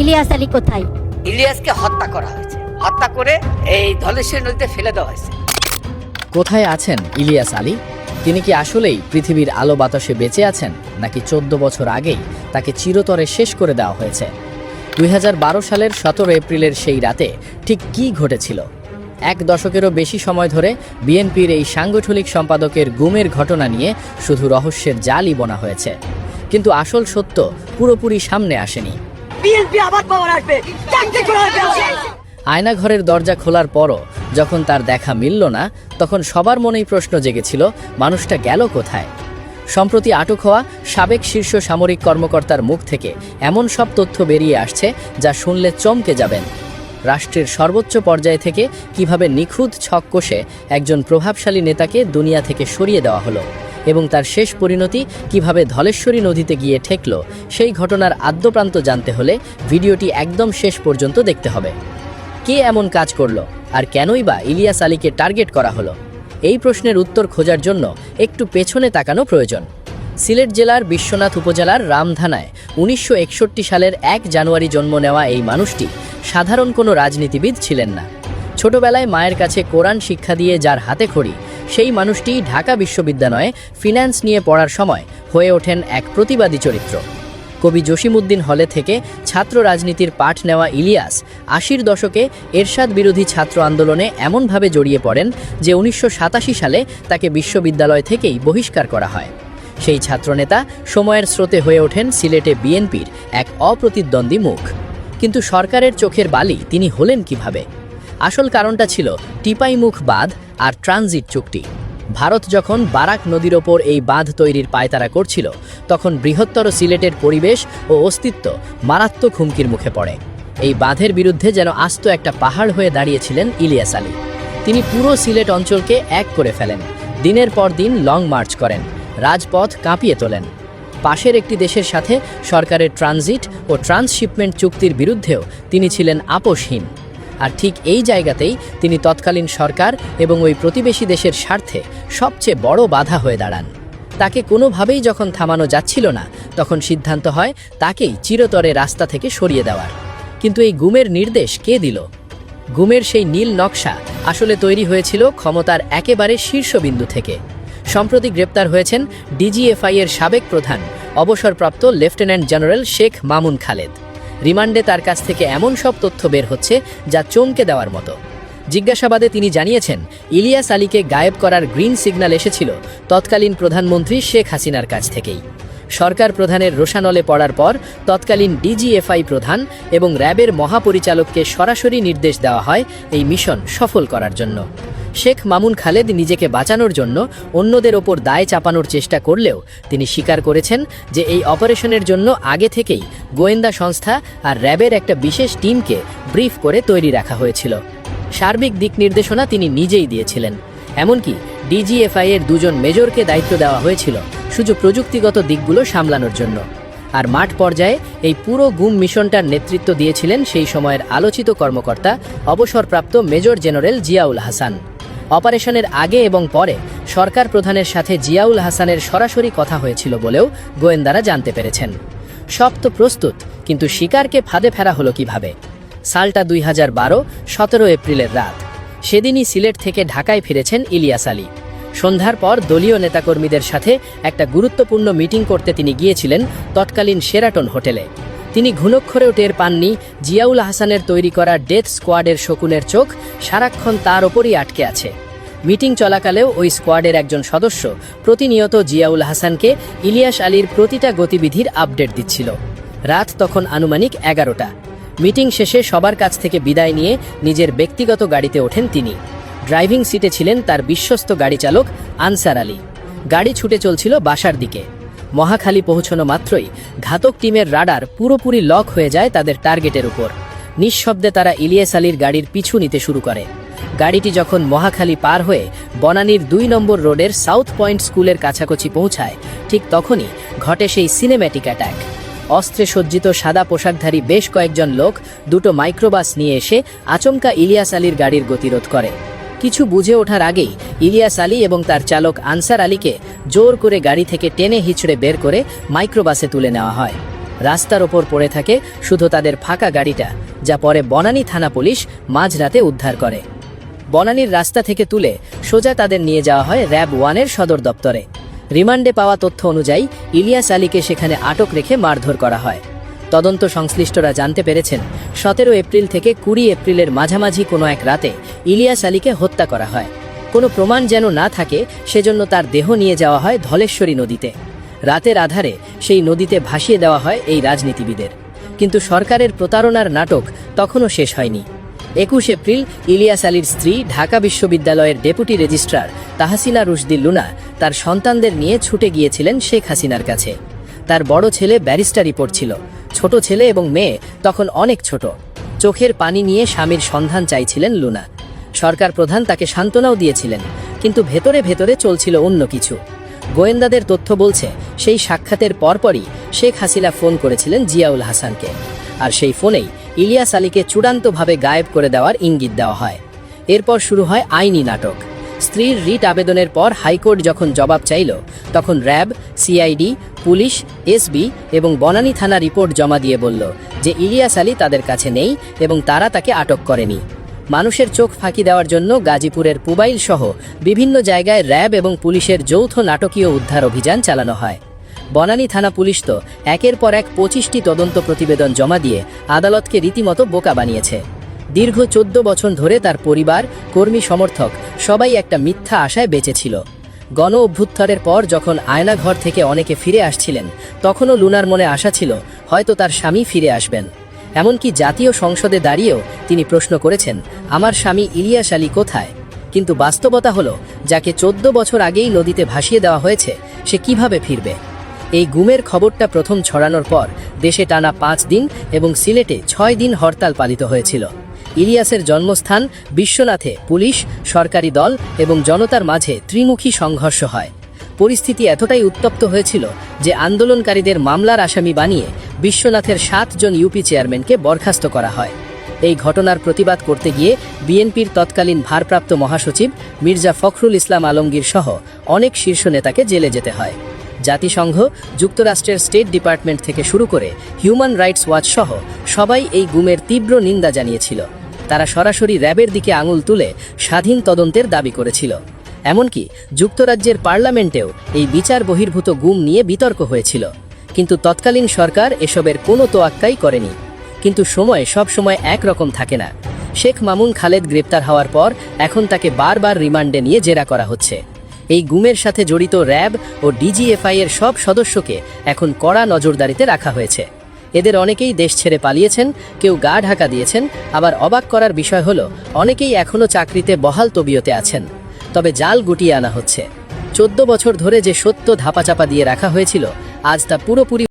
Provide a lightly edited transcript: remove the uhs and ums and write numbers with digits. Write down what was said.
ইলিয়াস আলী কোথায়? ইলিয়াসকে হত্যা করা হয়েছে, হত্যা করে এই ধলেশ্বরী নদীতে ফেলে দেওয়া হয়েছে। কোথায় আছেন ইলিয়াস আলী? তিনি কি আসলেই পৃথিবীর আলো বাতাসে বেঁচে আছেন, নাকি 14 বছর আগেই তাকে চিরতরে শেষ করে দেওয়া হয়েছে? 2012 সালের 17 এপ্রিলের সেই রাতে ঠিক কী ঘটেছিল? এক দশকেরও বেশি সময় ধরে বিএনপির এই সাংগঠনিক সম্পাদকের গুমের ঘটনা নিয়ে শুধু রহস্যের জালই বোনা হয়েছে, কিন্তু আসল সত্য পুরোপুরি সামনে আসেনি। আয়নাঘরের দরজা খোলার পরও যখন তার দেখা মিলল না, তখন সবার মনেই প্রশ্ন জেগেছিল, মানুষটা গেল কোথায়? সম্প্রতি আটক হওয়া সাবেক শীর্ষ সামরিক কর্মকর্তার মুখ থেকে এমন সব তথ্য বেরিয়ে আসছে যা শুনলে চমকে যাবেন। রাষ্ট্রের সর্বোচ্চ পর্যায় থেকে কিভাবে নিখুঁত ছক কষে একজন প্রভাবশালী নেতাকে দুনিয়া থেকে সরিয়ে দেওয়া হলো, এবং তার শেষ পরিণতি কিভাবে ধলেশ্বরী নদীতে গিয়ে ঠেকল, সেই ঘটনার আদ্যপ্রান্ত জানতে হলে ভিডিওটি একদম শেষ পর্যন্ত দেখতে হবে। কে এমন কাজ করলো, আর কেনই বা ইলিয়াস আলীকে টার্গেট করা হলো? এই প্রশ্নের উত্তর খোঁজার জন্য একটু পেছনে তাকানো প্রয়োজন। সিলেট জেলার বিশ্বনাথ উপজেলার রামধানায় 1961 সালের 1 জানুয়ারি জন্ম নেওয়া এই মানুষটি সাধারণ কোনো রাজনীতিবিদ ছিলেন না। ছোটবেলায় মায়ের কাছে কোরআন শিক্ষা দিয়ে যার হাতে খড়ি, সেই মানুষটি ঢাকা বিশ্ববিদ্যালয়ে ফিন্যান্স নিয়ে পড়ার সময় হয়ে ওঠেন এক প্রতিবাদী চরিত্র। কবি জসিমউদ্দিন হলে থেকে ছাত্র রাজনীতির পাঠ নেওয়া ইলিয়াস 80-র দশকে এরশাদ বিরোধী ছাত্র আন্দোলনে এমনভাবে জড়িয়ে পড়েন যে 1987 সালে তাকে বিশ্ববিদ্যালয় থেকেই বহিষ্কার করা হয়। সেই ছাত্রনেতা সময়ের স্রোতে হয়ে ওঠেন সিলেটে বিএনপির এক অপ্রতিদ্বন্দ্বী মুখ। কিন্তু সরকারের চোখের বালি তিনি হলেন কিভাবে? আসল কারণটা ছিল টিপাইমুখ বাঁধ আর ট্রানজিট চুক্তি। ভারত যখন বারাক নদীর ওপর এই বাঁধ তৈরির পায়তারা করছিল, তখন বৃহত্তর সিলেটের পরিবেশ ও অস্তিত্ব মারাত্মক হুমকির মুখে পড়ে। এই বাঁধের বিরুদ্ধে যেন আস্ত একটা পাহাড় হয়ে দাঁড়িয়েছিলেন ইলিয়াস আলী। তিনি পুরো সিলেট অঞ্চলকে এক করে ফেলেন, দিনের পর দিন লং মার্চ করেন, রাজপথ কাঁপিয়ে তোলেন। পাশের একটি দেশের সাথে সরকারের ট্রানজিট ও ট্রান্সশিপমেন্ট চুক্তির বিরুদ্ধেও তিনি ছিলেন আপোষহীন। আর ঠিক এই জায়গাতেই তিনি তৎকালীন সরকার এবং ওই প্রতিবেশী দেশের স্বার্থে সবচেয়ে বড় বাধা হয়ে দাঁড়ান। তাকে কোনোভাবেই যখন থামানো যাচ্ছিল না, তখন সিদ্ধান্ত হয় তাকেই চিরতরে রাস্তা থেকে সরিয়ে দেওয়ার। কিন্তু এই গুমের নির্দেশ কে দিল? গুমের সেই নীল নকশা আসলে তৈরি হয়েছিল ক্ষমতার একেবারে শীর্ষবিন্দু থেকে। সম্প্রতি গ্রেপ্তার হয়েছেন ডিজিএফআই এর সাবেক প্রধান অবসরপ্রাপ্ত লেফটেন্যান্ট জেনারেল শেখ মামুন খালেদ। রিমান্ডে তার কাছ থেকে এমন সব তথ্য বের হচ্ছে যা চমকে দেওয়ার মতো। জিজ্ঞাসাবাদে তিনি জানিয়েছেন, ইলিয়াস আলীকে গায়েব করার গ্রিন সিগন্যাল এসেছিল তৎকালীন প্রধানমন্ত্রী শেখ হাসিনার কাছ থেকেই। সরকার প্রধানের রোষানলে পড়ার পর তৎকালীন ডিজিএফআই প্রধান এবং র্যাবের মহাপরিচালককে সরাসরি নির্দেশ দেওয়া হয় এই মিশন সফল করার জন্য। শেখ মামুন খালেদ নিজেকে বাঁচানোর জন্য অন্যদের ওপর দায় চাপানোর চেষ্টা করলেও তিনি স্বীকার করেছেন যে এই অপারেশনের জন্য আগে থেকেই গোয়েন্দা সংস্থা আর র্যাবের একটা বিশেষ টিমকে ব্রিফ করে তৈরি রাখা হয়েছিল। সার্বিক দিক নির্দেশনা তিনি নিজেই দিয়েছিলেন। এমনকি ডিজিএফআই এর 2 জন মেজরকে দায়িত্ব দেওয়া হয়েছিল শুধু প্রযুক্তিগত দিকগুলো সামলানোর জন্য। আর মাঠ পর্যায়ে এই পুরো গুম মিশনটার নেতৃত্ব দিয়েছিলেন সেই সময়ের আলোচিত কর্মকর্তা অবসরপ্রাপ্ত মেজর জেনারেল জিয়াউল হাসান। অপারেশনের আগে এবং পরে সরকার প্রধানের সাথে জিয়াউল হাসানের সরাসরি কথা হয়েছিল বলেও গোয়েন্দারা জানতে পেরেছেন। সব তো প্রস্তুত, কিন্তু শিকারকে ফাঁদে ফেরা হলো কিভাবে? সালটা 2012, 17 এপ্রিলের রাত। সেদিনই সিলেট থেকে ঢাকায় ফিরেছেন ইলিয়াস আলী। সন্ধ্যার পর দলীয় নেতাকর্মীদের সাথে একটা গুরুত্বপূর্ণ মিটিং করতে তিনি গিয়েছিলেন তৎকালীন শেরাটন হোটেলে। তিনি ঘুণক্ষরেও টের পাননি জিয়াউল হাসানের তৈরি করা ডেথ স্কোয়াডের শকুনের চোখ সারাক্ষণ তার ওপরই আটকে আছে। মিটিং চলাকালেও ওই স্কোয়াডের একজন সদস্য প্রতিনিয়ত জিয়াউল হাসানকে ইলিয়াস আলীর প্রতিটা গতিবিধির আপডেট দিচ্ছিল। রাত তখন আনুমানিক 11টা। মিটিং শেষে সবার কাছ থেকে বিদায় নিয়ে নিজের ব্যক্তিগত গাড়িতে ওঠেন তিনি। ড্রাইভিং সিটে ছিলেন তার বিশ্বস্ত গাড়ি চালক আনসার আলী। গাড়ি ছুটে চলছিল বাসার দিকে। মহাখালী পৌঁছানো মাত্রই ঘাতক টিমের রাডার পুরোপুরি লক হয়ে যায় তাদের টার্গেটের উপর। নিঃশব্দে তারা ইলিয়াস আলীর গাড়ির পিছু নিতে শুরু করে। গাড়িটি যখন মহাখালী পার হয়ে বনানীর 2 নম্বর রোডের সাউথ পয়েন্ট স্কুলের কাছাকাছি পৌঁছায়, ঠিক তখনই ঘটে সেই সিনেম্যাটিক অ্যাটাক। অস্ত্রে সজ্জিত সাদা পোশাকধারী বেশ কয়েকজন লোক 2টো মাইক্রোবাস নিয়ে এসে আচমকা ইলিয়াস আলীর গাড়ির গতিরোধ করে। কিছু বুঝে ওঠার আগেই ইলিয়াস আলী এবং তার চালক আনসার আলীকে জোর করে গাড়ি থেকে টেনে হিচড়ে বের করে মাইক্রোবাসে তুলে নেওয়া হয়। রাস্তার ওপর পড়ে থাকে শুধু তাদের ফাঁকা গাড়িটা, যা পরে বনানী থানা পুলিশ মাঝরাতে উদ্ধার করে। বনানীর রাস্তা থেকে তুলে সোজা তাদের নিয়ে যাওয়া হয় র‍্যাব 1-এর সদর দপ্তরে। রিমান্ডে পাওয়া তথ্য অনুযায়ী ইলিয়াস আলীকে সেখানে আটক রেখে মারধর করা হয়। তদন্ত সংশ্লিষ্টরা জানতে পেরেছেন 17 এপ্রিল থেকে 20 এপ্রিলের মাঝামাঝি কোনো এক রাতে ইলিয়াস আলীকে হত্যা করা হয়। কোনো প্রমাণ যেন না থাকে সেজন্য তার দেহ নিয়ে যাওয়া হয় ধলেশ্বরী নদীতে। রাতের আধারে সেই নদীতে ভাসিয়ে দেওয়া হয় এই রাজনীতিবিদের। কিন্তু সরকারের প্রতারণার নাটক তখনও শেষ হয়নি। 21 এপ্রিল ইলিয়াস আলীর স্ত্রী ঢাকা বিশ্ববিদ্যালয়ের deputy registrar Tahsina Rushdie Luna তার সন্তানদের নিয়ে ছুটে গিয়েছিলেন শেখ হাসিনার কাছে। তার বড় ছেলে ব্যারিস্টারি পড়ছিল, ছোট ছেলে এবং মেয়ে তখন অনেক ছোট। চোখের পানি নিয়ে স্বামীর সন্ধান চাইছিলেন লুনা। সরকার প্রধান তাকে সান্ত্বনাও দিয়েছিলেন, কিন্তু ভেতরে ভেতরে চলছিল অন্য কিছু। গোয়েন্দাদের তথ্য বলছে সেই সাক্ষাতের পরপরই শেখ হাসিনা ফোন করেছিলেন জিয়াউল হাসানকে, আর সেই ফোনেই ইলিয়াস আলীকে চূড়ান্তভাবে গায়েব করে দেওয়ার ইঙ্গিত দেওয়া হয়। এরপর শুরু হয় আইনি নাটক। স্ত্রীর রিট আবেদনের পর হাইকোর্ট যখন জবাব চাইল, তখন র‍্যাব, সিআইডি, পুলিশ, এসবি এবং বনানী থানা রিপোর্ট জমা দিয়ে বলল যে ইলিয়াস আলী তাদের কাছে নেই এবং তারা তাকে আটক করেনি। মানুষের চোখ ফাঁকি দেওয়ার জন্য গাজীপুরের পুবাইল সহ বিভিন্ন জায়গায় র‍্যাব এবং পুলিশের যৌথ নাটকীয় উদ্ধার অভিযান চালানো হয়। বনানী থানা পুলিশ তো একের পর এক 25টি তদন্ত প্রতিবেদন জমা দিয়ে আদালতকে রীতিমতো বোকা বানিয়েছে। দীর্ঘ 14 বছর ধরে তার পরিবার, কর্মী, সমর্থক সবাই একটা মিথ্যা আশায় বেঁচে ছিল। গণ অভ্যুত্থানের পর যখন আয়নাঘর থেকে অনেকে ফিরে আসছিলেন, তখনও লুনার মনে আশা ছিল হয়তো তার স্বামী ফিরে আসবেন। এমনকি জাতীয় সংসদে দাঁড়িয়েও তিনি প্রশ্ন করেছেন, আমার স্বামী ইলিয়াস আলী কোথায়? কিন্তু বাস্তবতা হলো, যাকে 14 বছর আগেই নদীতে ভাসিয়ে দেওয়া হয়েছে, সে কিভাবে ফিরবে? এই গুমের খবরটা প্রথম ছড়ানোর পর দেশে টানা 5 দিন এবং সিলেটে 6 দিন হরতাল পালিত হয়েছিল। ইলিয়াসের জন্মস্থান বিশ্বনাথে পুলিশ, সরকারি দল এবং জনতার মাঝে ত্রিমুখী সংঘর্ষ হয়। পরিস্থিতি এতটাই উত্তপ্ত হয়েছিল যে আন্দোলনকারীদের মামলার আসামি বানিয়ে বিশ্বনাথের 7 জন ইউপি চেয়ারম্যানকে বরখাস্ত করা হয়। এই ঘটনার প্রতিবাদ করতে গিয়ে বিএনপির তৎকালীন ভারপ্রাপ্ত মহাসচিব মির্জা ফখরুল ইসলাম আলমগীর সহ অনেক শীর্ষ নেতাকে জেলে যেতে হয়। জাতিসংঘ, যুক্তরাষ্ট্রের স্টেট ডিপার্টমেন্ট থেকে শুরু করে হিউম্যান রাইটস ওয়াচ সহ সবাই এই গুমের তীব্র নিন্দা জানিয়েছিল। তারা সরাসরি র‍্যাবের দিকে আঙুল তুলে স্বাধীন তদন্তের দাবি করেছিল। এমনকি যুক্তরাজ্যের পার্লামেন্টেও এই বিচার বহির্ভূত গুম নিয়ে বিতর্ক হয়েছিল, কিন্তু তৎকালীন সরকার এসবের কোনো তোয়াক্কাই করেনি। কিন্তু সময় সব সময় একরকম থাকে না। শেখ মামুন খালেদ গ্রেপ্তার হওয়ার পর এখন তাকে বারবার রিমান্ডে নিয়ে জেরা করা হচ্ছে। এই গুমের সাথে জড়িত র‍্যাব ও ডিজিএফআই এর সব সদস্যকে এখন কড়া নজরদারিতে রাখা হয়েছে। এদের অনেকেই দেশ ছেড়ে পালিয়েছেন, কেউ গা ঢাকা দিয়েছেন, আবার অবাক করার বিষয় হলো অনেকেই এখনও চাকরিতে বহাল তবিয়তে আছেন। তবে জাল গুটিয়ে আনা হচ্ছে। 14 বছর ধরে যে সত্য ধাপাচাপা দিয়ে রাখা হয়েছিল, আজ তা পুরোপুরি